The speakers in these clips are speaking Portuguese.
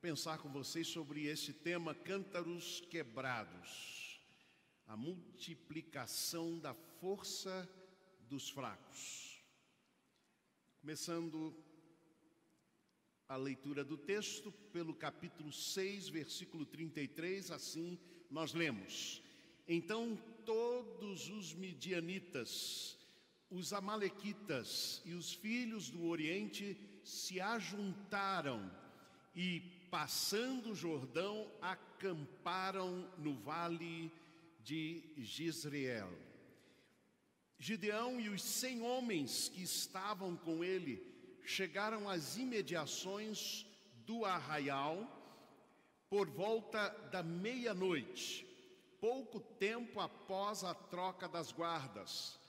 pensar com vocês sobre esse tema, cântaros quebrados, a multiplicação da força dos fracos. Começando a leitura do texto pelo capítulo 6, versículo 33, assim nós lemos: Então todos os midianitas, os amalequitas e os filhos do Oriente se ajuntaram e, passando o Jordão, acamparam no vale de Jezreel. Gideão e os 100 homens que estavam com ele chegaram às imediações do arraial por volta da meia-noite, pouco tempo após a troca das guardas.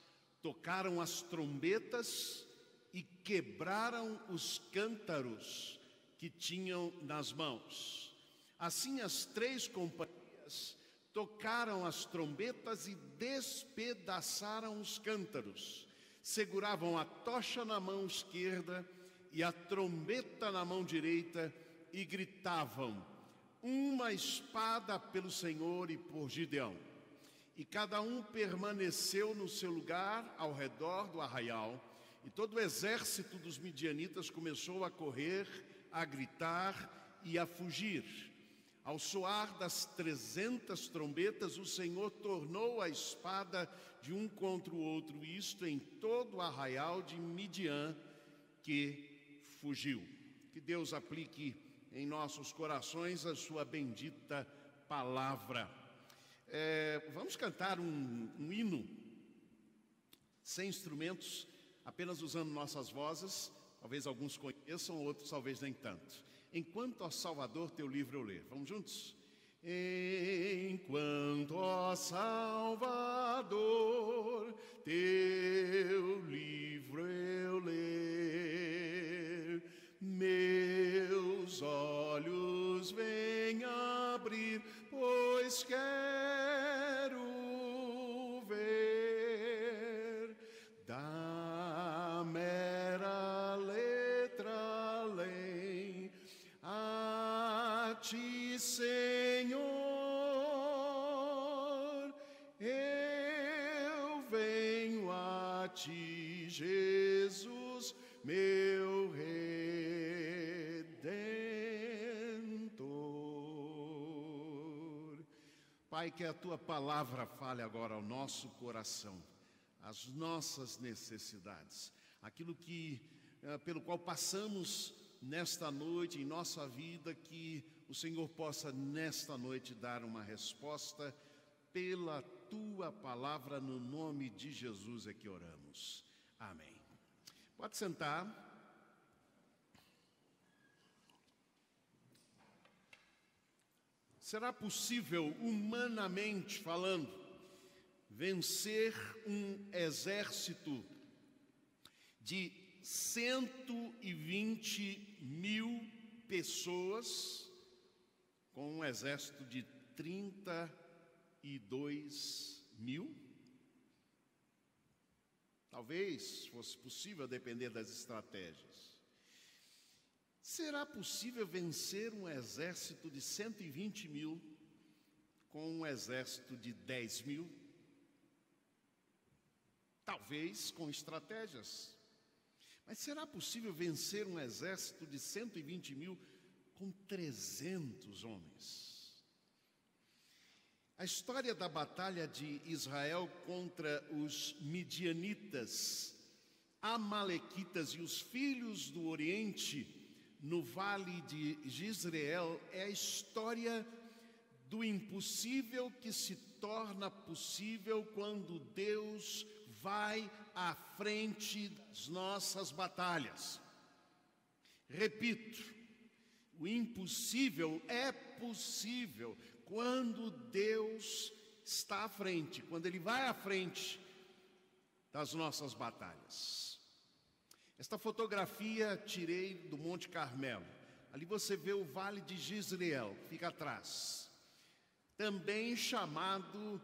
Tocaram as trombetas e quebraram os cântaros que tinham nas mãos. Assim as 3 companhias tocaram as trombetas e despedaçaram os cântaros. Seguravam a tocha na mão esquerda e a trombeta na mão direita e gritavam: uma espada pelo Senhor e por Gideão. E cada um permaneceu no seu lugar ao redor do arraial, e todo o exército dos midianitas começou a correr, a gritar e a fugir. Ao soar das 300 trombetas, o Senhor tornou a espada de um contra o outro, isto em todo o arraial de Midian que fugiu. Que Deus aplique em nossos corações a sua bendita palavra. Vamos cantar um hino sem instrumentos, apenas usando nossas vozes. Talvez alguns conheçam, outros talvez nem tanto. Enquanto, ó Salvador, teu livro eu ler. Vamos juntos? Enquanto, ó Salvador, teu livro eu ler, meus olhos vêm abrir, pois quero ver da mera letra além a ti, Senhor, eu venho a ti, Jesus, meu Redentor. Pai, que a tua palavra fale agora ao nosso coração, as nossas necessidades, aquilo que pelo qual passamos nesta noite em nossa vida, que o Senhor possa nesta noite dar uma resposta pela tua palavra, no nome de Jesus é que oramos. Amém. Pode sentar. Será possível, humanamente falando, vencer um exército de 120 mil pessoas com um exército de 32 mil? Talvez fosse possível, depender das estratégias. Será possível vencer um exército de 120 mil com um exército de 10 mil? Talvez com estratégias. Mas será possível vencer um exército de 120 mil com 300 homens? A história da batalha de Israel contra os midianitas, amalequitas e os filhos do Oriente no vale de Jezreel é a história do impossível que se torna possível quando Deus vai à frente das nossas batalhas. Repito, o impossível é possível quando Deus está à frente, quando Ele vai à frente das nossas batalhas. Esta fotografia tirei do Monte Carmelo. Ali você vê o Vale de Jezreel, fica atrás. Também chamado,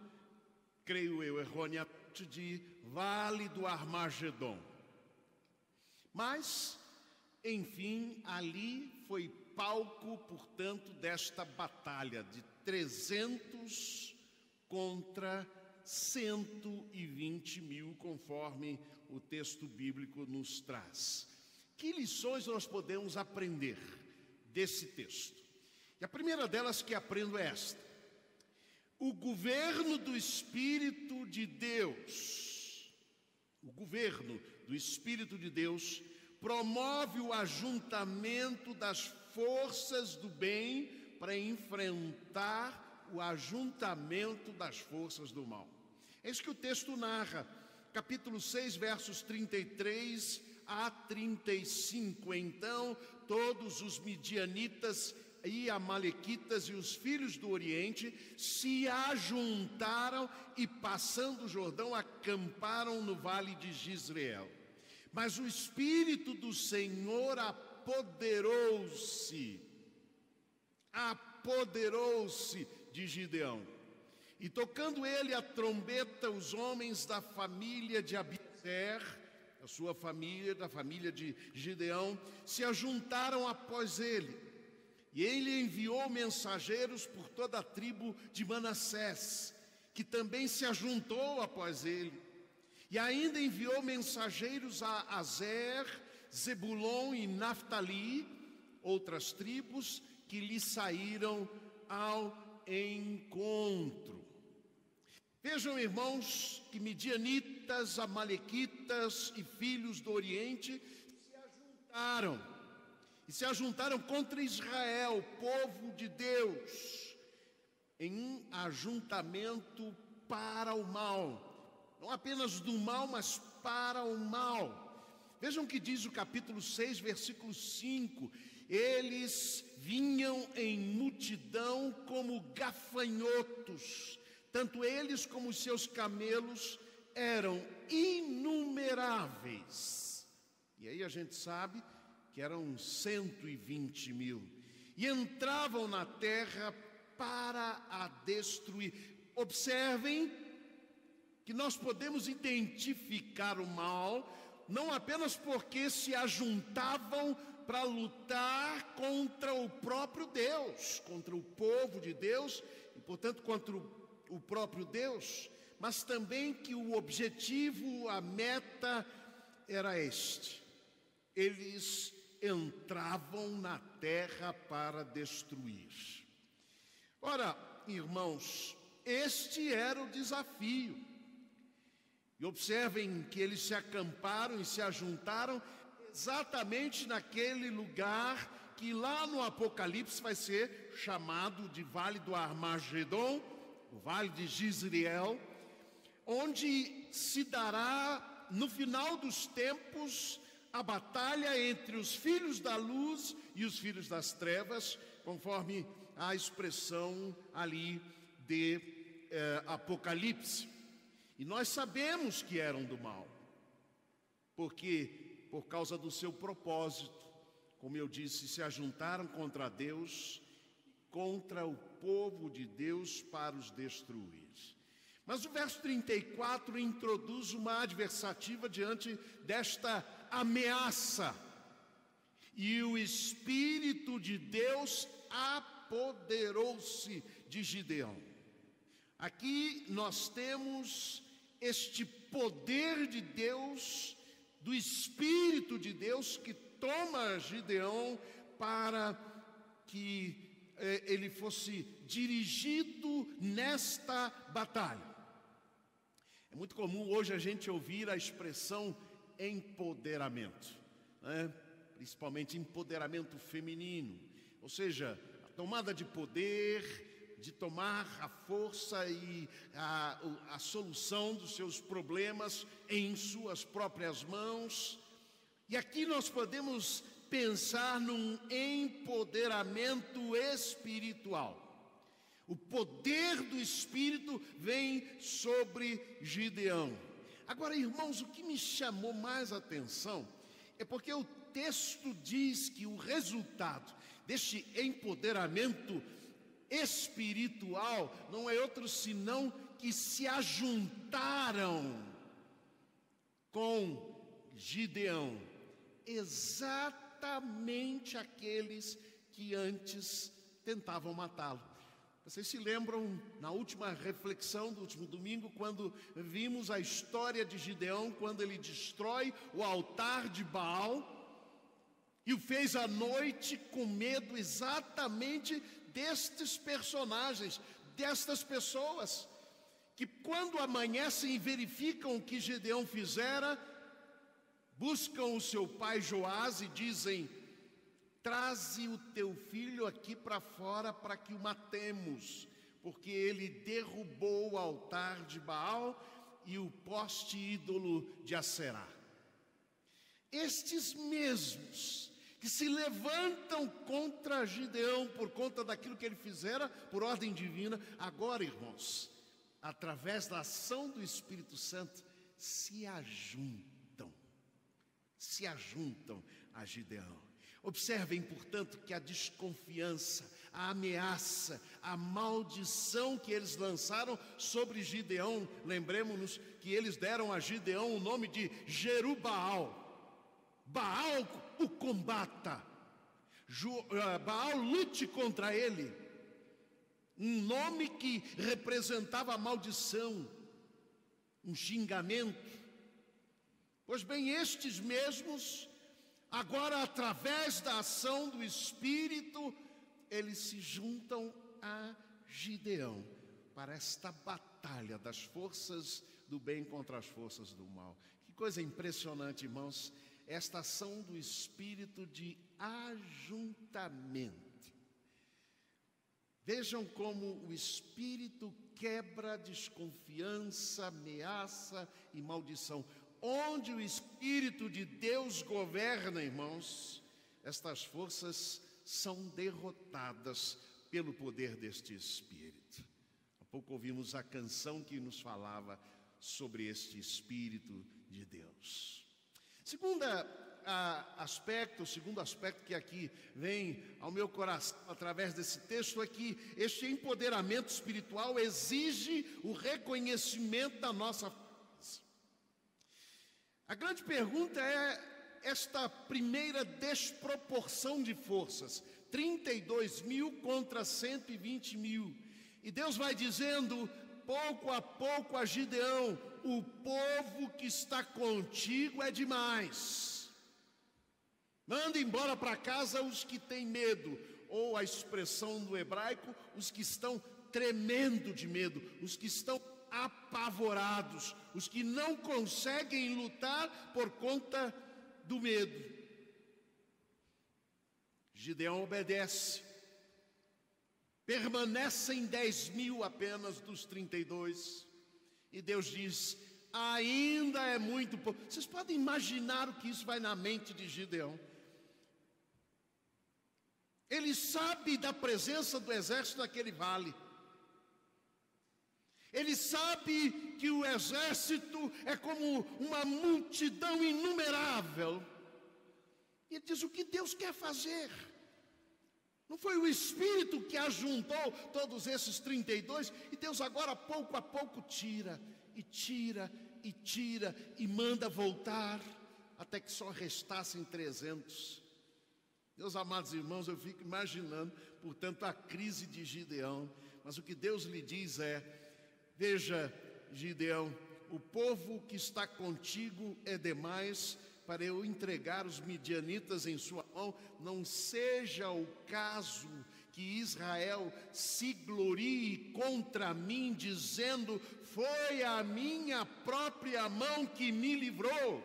creio eu, erroneamente, de Vale do Armagedon. Mas Enfim, ali foi palco, portanto, desta batalha de 300 contra 120 mil, conforme o texto bíblico nos traz. Que lições nós podemos aprender desse texto? E a primeira delas que aprendo é esta: o governo do Espírito de Deus, o governo do Espírito de Deus promove o ajuntamento das forças do bem para enfrentar o ajuntamento das forças do mal. É isso que o texto narra, capítulo 6, versos 33 a 35. Então, todos os midianitas e amalequitas e os filhos do Oriente se ajuntaram e, passando o Jordão, acamparam no vale de Jezreel. Mas o Espírito do Senhor apoderou-se de Gideão. E tocando ele a trombeta, os homens da família de Abiezer, a sua família, da família de Gideão, se ajuntaram após ele. E ele enviou mensageiros por toda a tribo de Manassés, que também se ajuntou após ele. E ainda enviou mensageiros a Azer, Zebulon e Naftali, outras tribos que lhe saíram ao encontro. Vejam, irmãos, que midianitas, amalequitas e filhos do Oriente se ajuntaram contra Israel, povo de Deus, em ajuntamento para o mal. Não apenas do mal, mas para o mal. Vejam o que diz o capítulo 6, versículo 5. Eles vinham em multidão como gafanhotos. Tanto eles como os seus camelos eram inumeráveis. E aí a gente sabe que eram 120 mil. E entravam na terra para a destruir. Observem que nós podemos identificar o mal, não apenas porque se ajuntavam para lutar contra o próprio Deus, contra o povo de Deus, e portanto contra o próprio Deus, mas também que o objetivo, a meta era este: eles entravam na terra para destruir. Ora, irmãos, este era o desafio. E observem que eles se acamparam e se ajuntaram exatamente naquele lugar que lá no Apocalipse vai ser chamado de Vale do Armagedon, o Vale de Jezreel, onde se dará no final dos tempos a batalha entre os filhos da luz e os filhos das trevas, conforme a expressão ali de Apocalipse. E nós sabemos que eram do mal, porque por causa do seu propósito, como eu disse, se ajuntaram contra Deus, contra o povo de Deus para os destruir. Mas o verso 34 introduz uma adversativa diante desta ameaça. E o Espírito de Deus apoderou-se de Gideão. Aqui nós temos este poder de Deus, do Espírito de Deus, que toma Gideão para que ele fosse dirigido nesta batalha. É muito comum hoje a gente ouvir a expressão empoderamento, né? Principalmente empoderamento feminino, ou seja, a tomada de poder, de tomar a força e a solução dos seus problemas em suas próprias mãos. E aqui nós podemos pensar num empoderamento espiritual. O poder do Espírito vem sobre Gideão. Agora, irmãos, o que me chamou mais a atenção é porque o texto diz que o resultado deste empoderamento espiritual não é outro senão que se ajuntaram com Gideão, exatamente exatamente aqueles que antes tentavam matá-lo. Vocês se lembram, na última reflexão do último domingo, quando vimos a história de Gideão, quando ele destrói o altar de Baal e o fez à noite com medo exatamente destes personagens, destas pessoas, que quando amanhecem e verificam o que Gideão fizera, buscam o seu pai Joás e dizem: traze o teu filho aqui para fora para que o matemos, porque ele derrubou o altar de Baal e o poste ídolo de Aserá. Estes mesmos que se levantam contra Gideão por conta daquilo que ele fizera por ordem divina, agora, irmãos, através da ação do Espírito Santo, se ajuntam a Gideão. Observem, portanto, que a desconfiança, a ameaça, a maldição que eles lançaram sobre Gideão, lembremos-nos que eles deram a Gideão o nome de Jerubaal. Baal o combata, Baal lute contra ele, um nome que representava a maldição, um xingamento. Pois bem, estes mesmos, agora através da ação do Espírito, eles se juntam a Gideão para esta batalha das forças do bem contra as forças do mal. Que coisa impressionante, irmãos, esta ação do Espírito de ajuntamento. Vejam como o Espírito quebra desconfiança, ameaça e maldição. Onde o Espírito de Deus governa, irmãos, estas forças são derrotadas pelo poder deste Espírito. Há pouco ouvimos a canção que nos falava sobre este Espírito de Deus. Segundo aspecto que aqui vem ao meu coração através desse texto é que este empoderamento espiritual exige o reconhecimento da nossa força. A grande pergunta é esta primeira desproporção de forças, 32 mil contra 120 mil. E Deus vai dizendo, pouco a pouco, a Gideão: o povo que está contigo é demais. Manda embora para casa os que têm medo, ou a expressão no hebraico, os que estão tremendo de medo, os que estão apavorados, os que não conseguem lutar por conta do medo. Gideão obedece. Permanecem 10 mil apenas dos 32. E Deus diz: ainda é muito pouco. Vocês podem imaginar o que isso vai na mente de Gideão. Ele sabe da presença do exército naquele vale. Ele sabe que o exército é como uma multidão inumerável. E ele diz: o que Deus quer fazer? Não foi o Espírito que ajuntou todos esses 32? E Deus agora, pouco a pouco, tira, e manda voltar, até que só restassem 300. Meus amados irmãos, eu fico imaginando, portanto, a crise de Gideão. Mas o que Deus lhe diz é: veja, Gideão, o povo que está contigo é demais para eu entregar os midianitas em sua mão. Não seja o caso que Israel se glorie contra mim, dizendo: foi a minha própria mão que me livrou.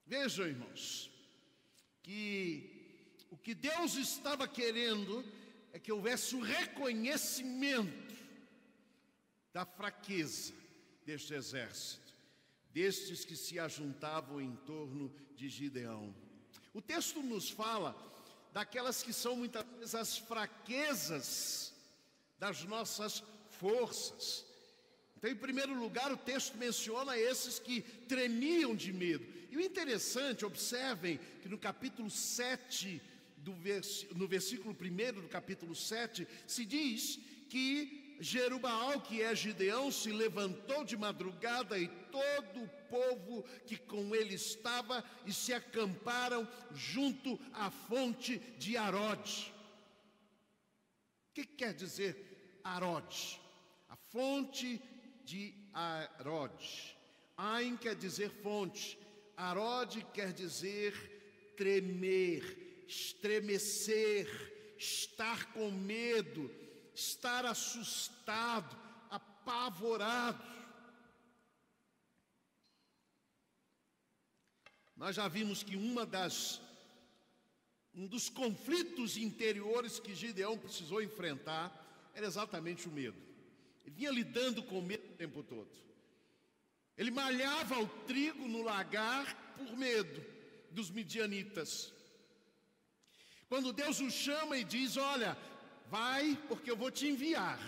Vejam, irmãos, que o que Deus estava querendo é que houvesse o reconhecimento da fraqueza deste exército, destes que se ajuntavam em torno de Gideão. O texto nos fala daquelas que são muitas vezes as fraquezas das nossas forças. Então, em primeiro lugar, o texto menciona esses que tremiam de medo. E o interessante, observem que no capítulo 7, no versículo 1 do capítulo 7, se diz que Jerubaal, que é Gideão, se levantou de madrugada e todo o povo que com ele estava e se acamparam junto à fonte de Arode. O que quer dizer Arode? A fonte de Arode. Ain quer dizer fonte. Arode quer dizer tremer, estremecer, estar com medo, estar assustado, apavorado. Nós já vimos que um dos conflitos interiores que Gideão precisou enfrentar era exatamente o medo. Ele vinha lidando com o medo o tempo todo. Ele malhava o trigo no lagar por medo dos midianitas. Quando Deus o chama e diz: olha, vai, porque eu vou te enviar.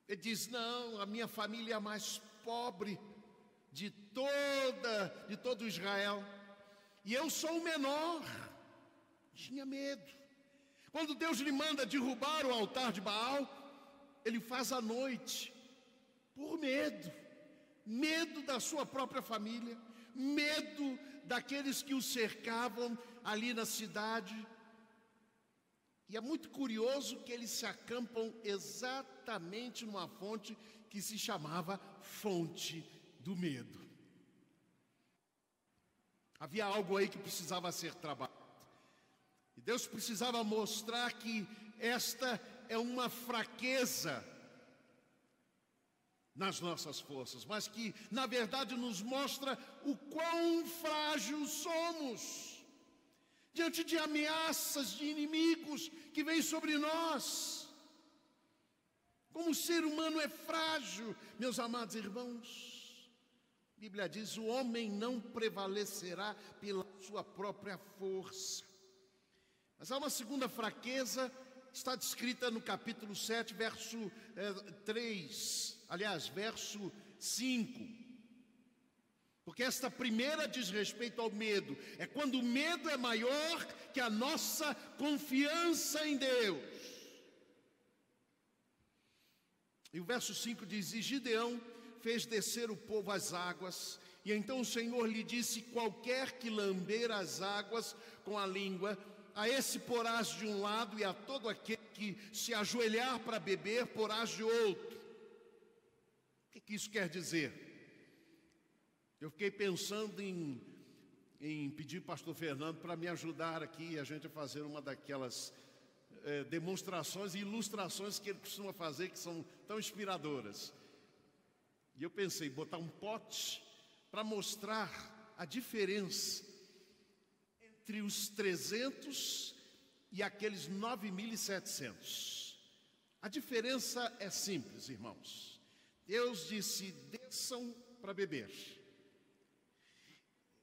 Ele diz: não, a minha família é a mais pobre de todo Israel, e eu sou o menor. Tinha medo. Quando Deus lhe manda derrubar o altar de Baal, ele faz à noite, por medo. Medo da sua própria família, medo daqueles que o cercavam ali na cidade. E é muito curioso que eles se acampam exatamente numa fonte que se chamava Fonte do Medo. Havia algo aí que precisava ser trabalhado. E Deus precisava mostrar que esta é uma fraqueza nas nossas forças, mas que na verdade nos mostra o quão frágil somos diante de ameaças de inimigos que vêm sobre nós. Como o ser humano é frágil, meus amados irmãos. A Bíblia diz: o homem não prevalecerá pela sua própria força. Mas há uma segunda fraqueza, está descrita no capítulo 7, verso 3, aliás, verso 5. Porque esta primeira diz respeito ao medo. É quando o medo é maior que a nossa confiança em Deus. E o verso 5 diz: e Gideão fez descer o povo às águas, e então o Senhor lhe disse: qualquer que lamber as águas com a língua, a esse porás de um lado, e a todo aquele que se ajoelhar para beber, porás de outro. O que isso quer dizer? Eu fiquei pensando em pedir ao pastor Fernando para me ajudar aqui, a gente a fazer uma daquelas demonstrações e ilustrações que ele costuma fazer, que são tão inspiradoras. E eu pensei, botar um pote para mostrar a diferença entre os 300 e aqueles 9.700. A diferença é simples, irmãos. Deus disse: desçam para beber.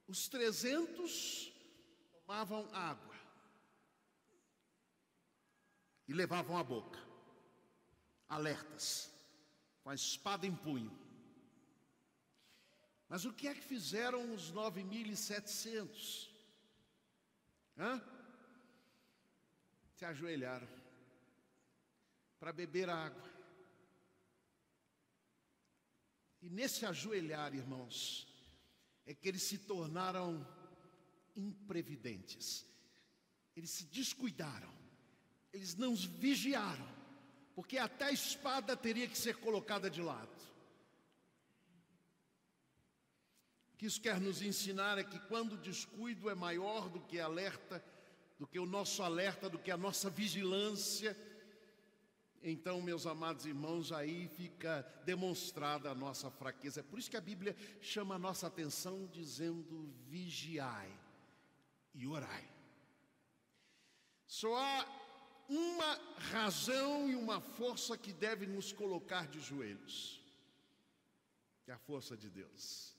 Os 300 tomavam água e levavam à boca, alertas, com a espada em punho. Mas o que é que fizeram os 9.700? Se ajoelharam para beber água. E nesse ajoelhar, irmãos, é que eles se tornaram imprevidentes. Eles se descuidaram. Eles não vigiaram, porque até a espada teria que ser colocada de lado. O que isso quer nos ensinar é que quando o descuido é maior do que alerta, do que o nosso alerta, do que a nossa vigilância, então, meus amados irmãos, aí fica demonstrada a nossa fraqueza. É por isso que a Bíblia chama a nossa atenção dizendo: vigiai e orai. Só há uma razão e uma força que deve nos colocar de joelhos, que é a força de Deus.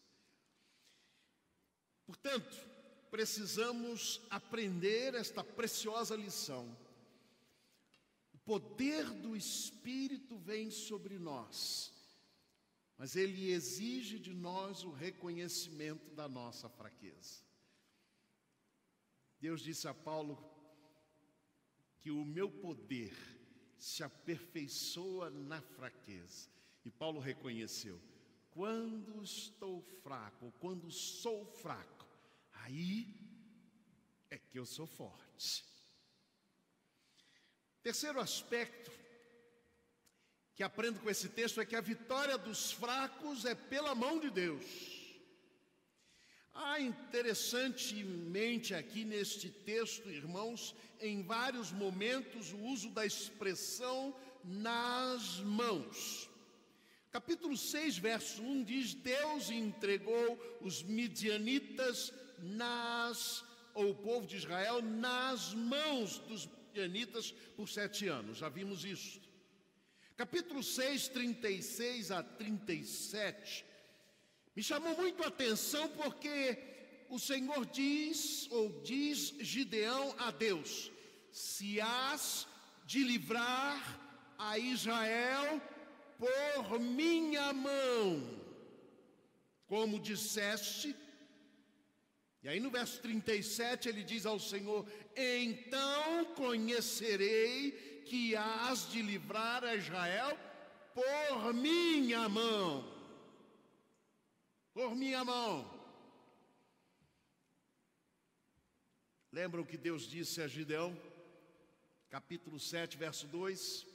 Portanto, precisamos aprender esta preciosa lição. O poder do Espírito vem sobre nós, mas ele exige de nós o reconhecimento da nossa fraqueza. Deus disse a Paulo que o meu poder se aperfeiçoa na fraqueza. E Paulo reconheceu: quando estou fraco, ou quando sou fraco, aí é que eu sou forte. Terceiro aspecto que aprendo com esse texto é que a vitória dos fracos é pela mão de Deus. Há interessantemente aqui neste texto, irmãos, em vários momentos o uso da expressão nas mãos. Capítulo 6, verso 1 diz: Deus entregou os midianitas o povo de Israel nas mãos dos midianitas por 7 anos. Já vimos isso. Capítulo 6, 36 a 37, me chamou muito a atenção porque o Senhor diz Gideão a Deus: se hás de livrar a Israel por minha mão, como disseste. E aí no verso 37 ele diz ao Senhor: então conhecerei que hás de livrar a Israel por minha mão. Por minha mão. Lembram que Deus disse a Gideão? Capítulo 7, verso 2: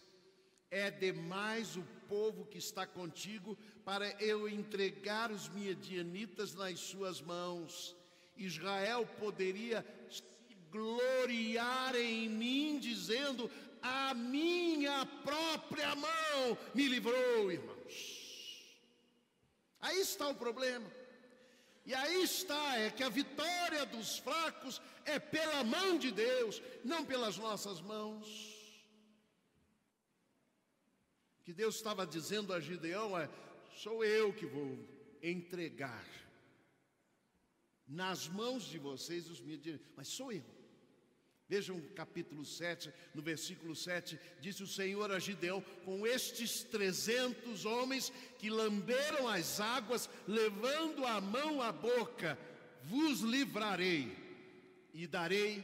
é demais o povo que está contigo para eu entregar os midianitas nas suas mãos. Israel poderia se gloriar em mim, dizendo: a minha própria mão me livrou, irmãos. Aí está o problema. E aí está, é que a vitória dos fracos é pela mão de Deus, não pelas nossas mãos. O que Deus estava dizendo a Gideão é: sou eu que vou entregar nas mãos de vocês os midianitas, mas sou eu. Vejam capítulo 7, no versículo 7, disse o Senhor a Gideão: com estes 300 homens que lamberam as águas, levando a mão à boca, vos livrarei e darei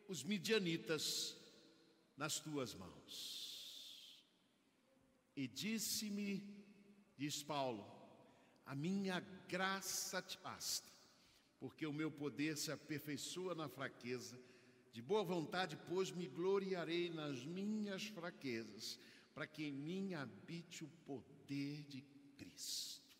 os midianitas nas tuas mãos. E disse-me, diz Paulo: a minha graça te basta, porque o meu poder se aperfeiçoa na fraqueza. De boa vontade, pois, me gloriarei nas minhas fraquezas, para que em mim habite o poder de Cristo.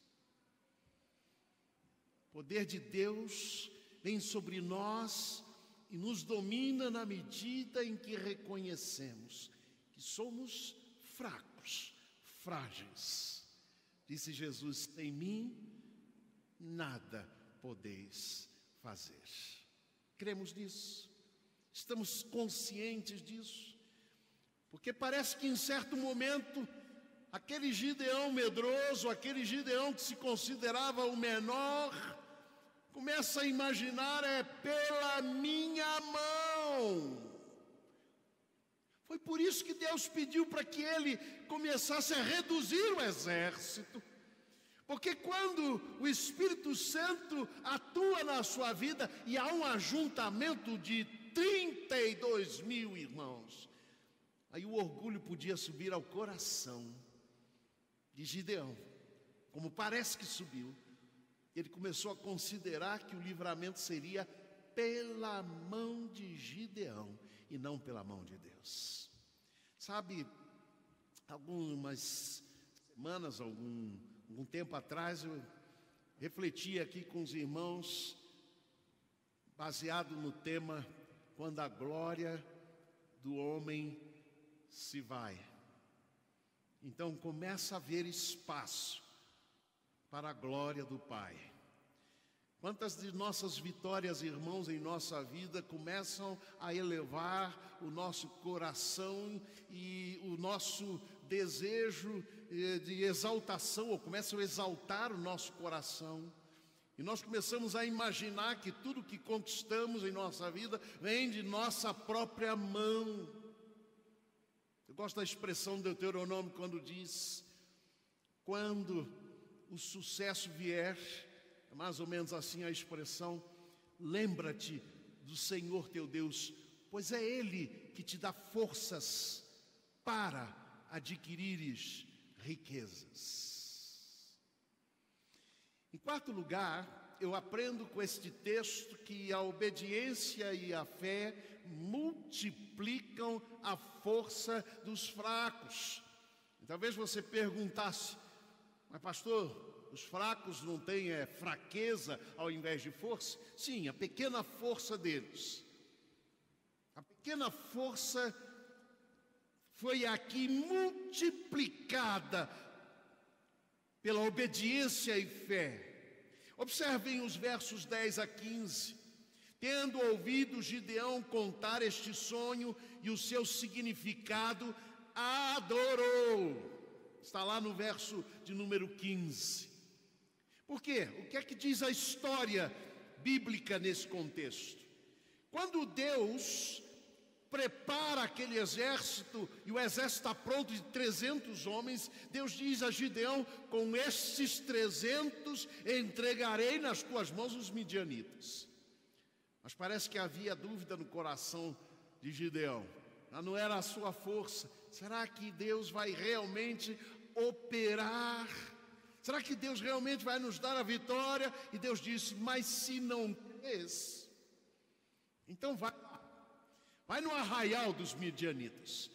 O poder de Deus vem sobre nós e nos domina na medida em que reconhecemos que somos fracos, frágeis. Disse Jesus: sem mim nada podeis fazer. Cremos nisso? Estamos conscientes disso? Porque parece que em certo momento, aquele Gideão medroso, aquele Gideão que se considerava o menor, começa a imaginar: é pela minha mão. Foi por isso que Deus pediu para que ele começasse a reduzir o exército. Porque quando o Espírito Santo atua na sua vida e há um ajuntamento de 32 mil irmãos, aí o orgulho podia subir ao coração de Gideão, como parece que subiu. Ele começou a considerar que o livramento seria pela mão de Gideão e não pela mão de Deus. Sabe, algumas semanas, algum tempo atrás, eu refleti aqui com os irmãos, baseado no tema: quando a glória do homem se vai. Então começa a haver espaço para a glória do Pai. Quantas de nossas vitórias, irmãos, em nossa vida começam a elevar o nosso coração e o nosso desejo de exaltação, ou começam a exaltar o nosso coração. E nós começamos a imaginar que tudo que conquistamos em nossa vida vem de nossa própria mão. Eu gosto da expressão de Deuteronômio quando diz: quando o sucesso vier, é mais ou menos assim a expressão: lembra-te do Senhor teu Deus, pois é Ele que te dá forças para adquirires riquezas. Em quarto lugar, eu aprendo com este texto que a obediência e a fé multiplicam a força dos fracos. E talvez você perguntasse: mas pastor, os fracos não têm fraqueza ao invés de força? Sim, a pequena força deles. A pequena força foi aqui multiplicada pela obediência e fé. Observem os versos 10 a 15. Tendo ouvido Gideão contar este sonho e o seu significado, adorou. Está lá no verso de número 15. Por quê? O que é que diz a história bíblica nesse contexto? Quando Deus prepara aquele exército, e o exército está pronto de 300 homens, Deus diz a Gideão: com estes 300 entregarei nas tuas mãos os midianitas. Mas parece que havia dúvida no coração de Gideão. Não era a sua força. Será que Deus vai realmente operar? Será que Deus realmente vai nos dar a vitória? E Deus disse: mas se não crês, então vai no arraial dos midianitas.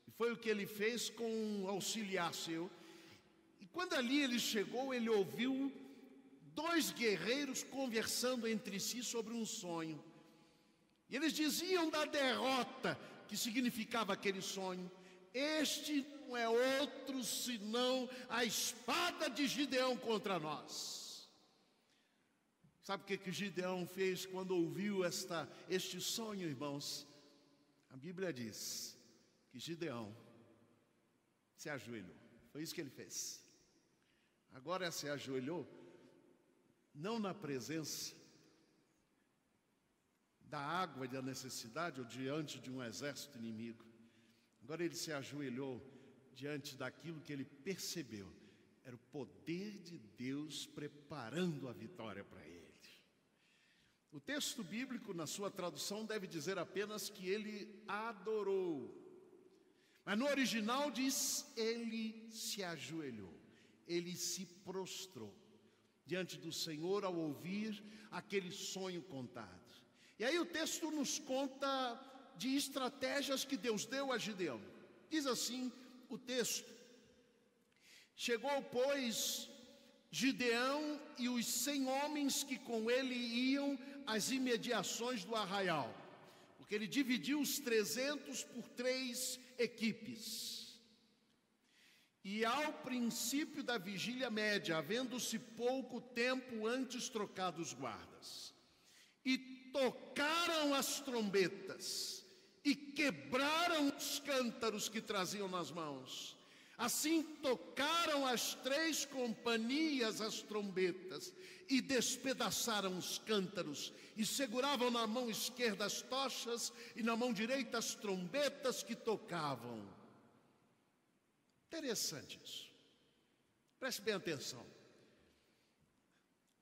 E foi o que ele fez com um auxiliar seu. E quando ali ele chegou, ele ouviu 2 guerreiros conversando entre si sobre um sonho. E eles diziam da derrota que significava aquele sonho. Este não é outro senão a espada de Gideão contra nós. Sabe o que Gideão fez quando ouviu este sonho, irmãos? A Bíblia diz que Gideão se ajoelhou. Foi isso que ele fez. Agora se ajoelhou, não na presença da água e da necessidade, ou diante de um exército inimigo. Agora ele se ajoelhou diante daquilo que ele percebeu. Era o poder de Deus preparando a vitória para ele. O texto bíblico, na sua tradução, deve dizer apenas que ele adorou. Mas no original diz: ele se ajoelhou, ele se prostrou diante do Senhor ao ouvir aquele sonho contado. E aí o texto nos conta de estratégias que Deus deu a Gideão. Diz assim o texto: chegou, pois, Gideão e os 100 homens que com ele iam às imediações do arraial, porque ele dividiu os 300 por 3 equipes. E ao princípio da vigília média, havendo-se pouco tempo antes trocados guardas, e tocaram as trombetas, e quebraram os cântaros que traziam nas mãos. Assim tocaram as 3 companhias as trombetas, e despedaçaram os cântaros, e seguravam na mão esquerda as tochas, e na mão direita as trombetas que tocavam. Interessante isso. Preste bem atenção.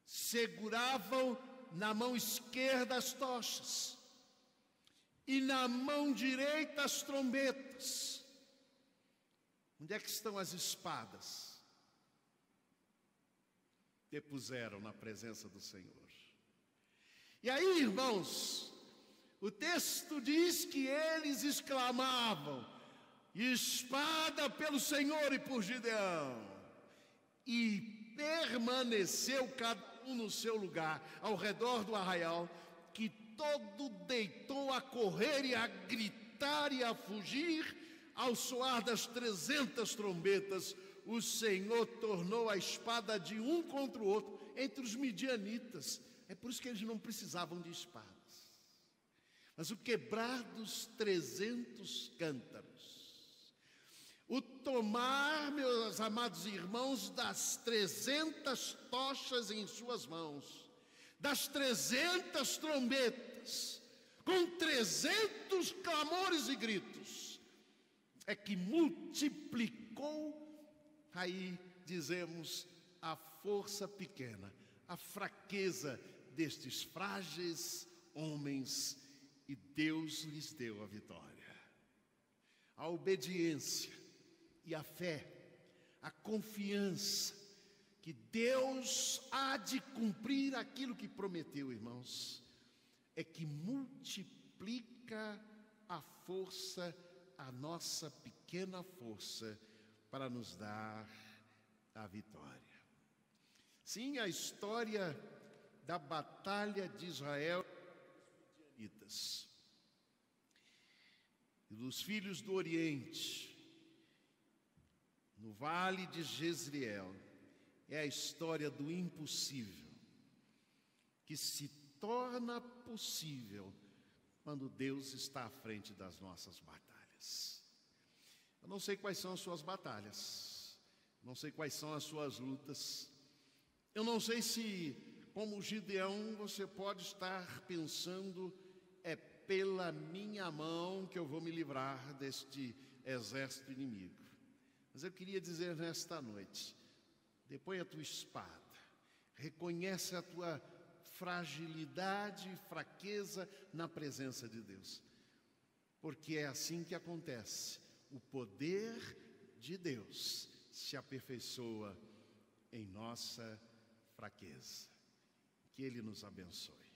Seguravam na mão esquerda as tochas, e na mão direita as trombetas. Onde é que estão as espadas? Depuseram na presença do Senhor. E aí, irmãos, o texto diz que eles exclamavam: espada pelo Senhor e por Gideão. E permaneceu cada um no seu lugar, ao redor do arraial, que todo deitou a correr e a gritar e a fugir. Ao soar das 300 trombetas, o Senhor tornou a espada de um contra o outro entre os midianitas. É por isso que eles não precisavam de espadas. Mas o quebrar dos 300 cântaros, o tomar, meus amados irmãos, das 300 tochas em suas mãos, das 300 trombetas, com 300 clamores e gritos, é que multiplicou, aí dizemos, a força pequena, a fraqueza destes frágeis homens, e Deus lhes deu a vitória. a obediência e a fé, a confiança que Deus há de cumprir aquilo que prometeu, irmãos, é que multiplica a força, a nossa pequena força, para nos dar a vitória. Sim, a história da batalha de Israel e Midianitas, e dos filhos do Oriente, no vale de Jezreel, é a história do impossível, que se torna possível quando Deus está à frente das nossas batalhas. Eu não sei quais são as suas batalhas, não sei quais são as suas lutas, eu não sei se, como Gideão, você pode estar pensando, é pela minha mão que eu vou me livrar deste exército inimigo. Mas eu queria dizer nesta noite, depõe a tua espada, reconhece a tua fragilidade e fraqueza na presença de Deus, porque é assim que acontece. O poder de Deus se aperfeiçoa em nossa fraqueza. Que Ele nos abençoe.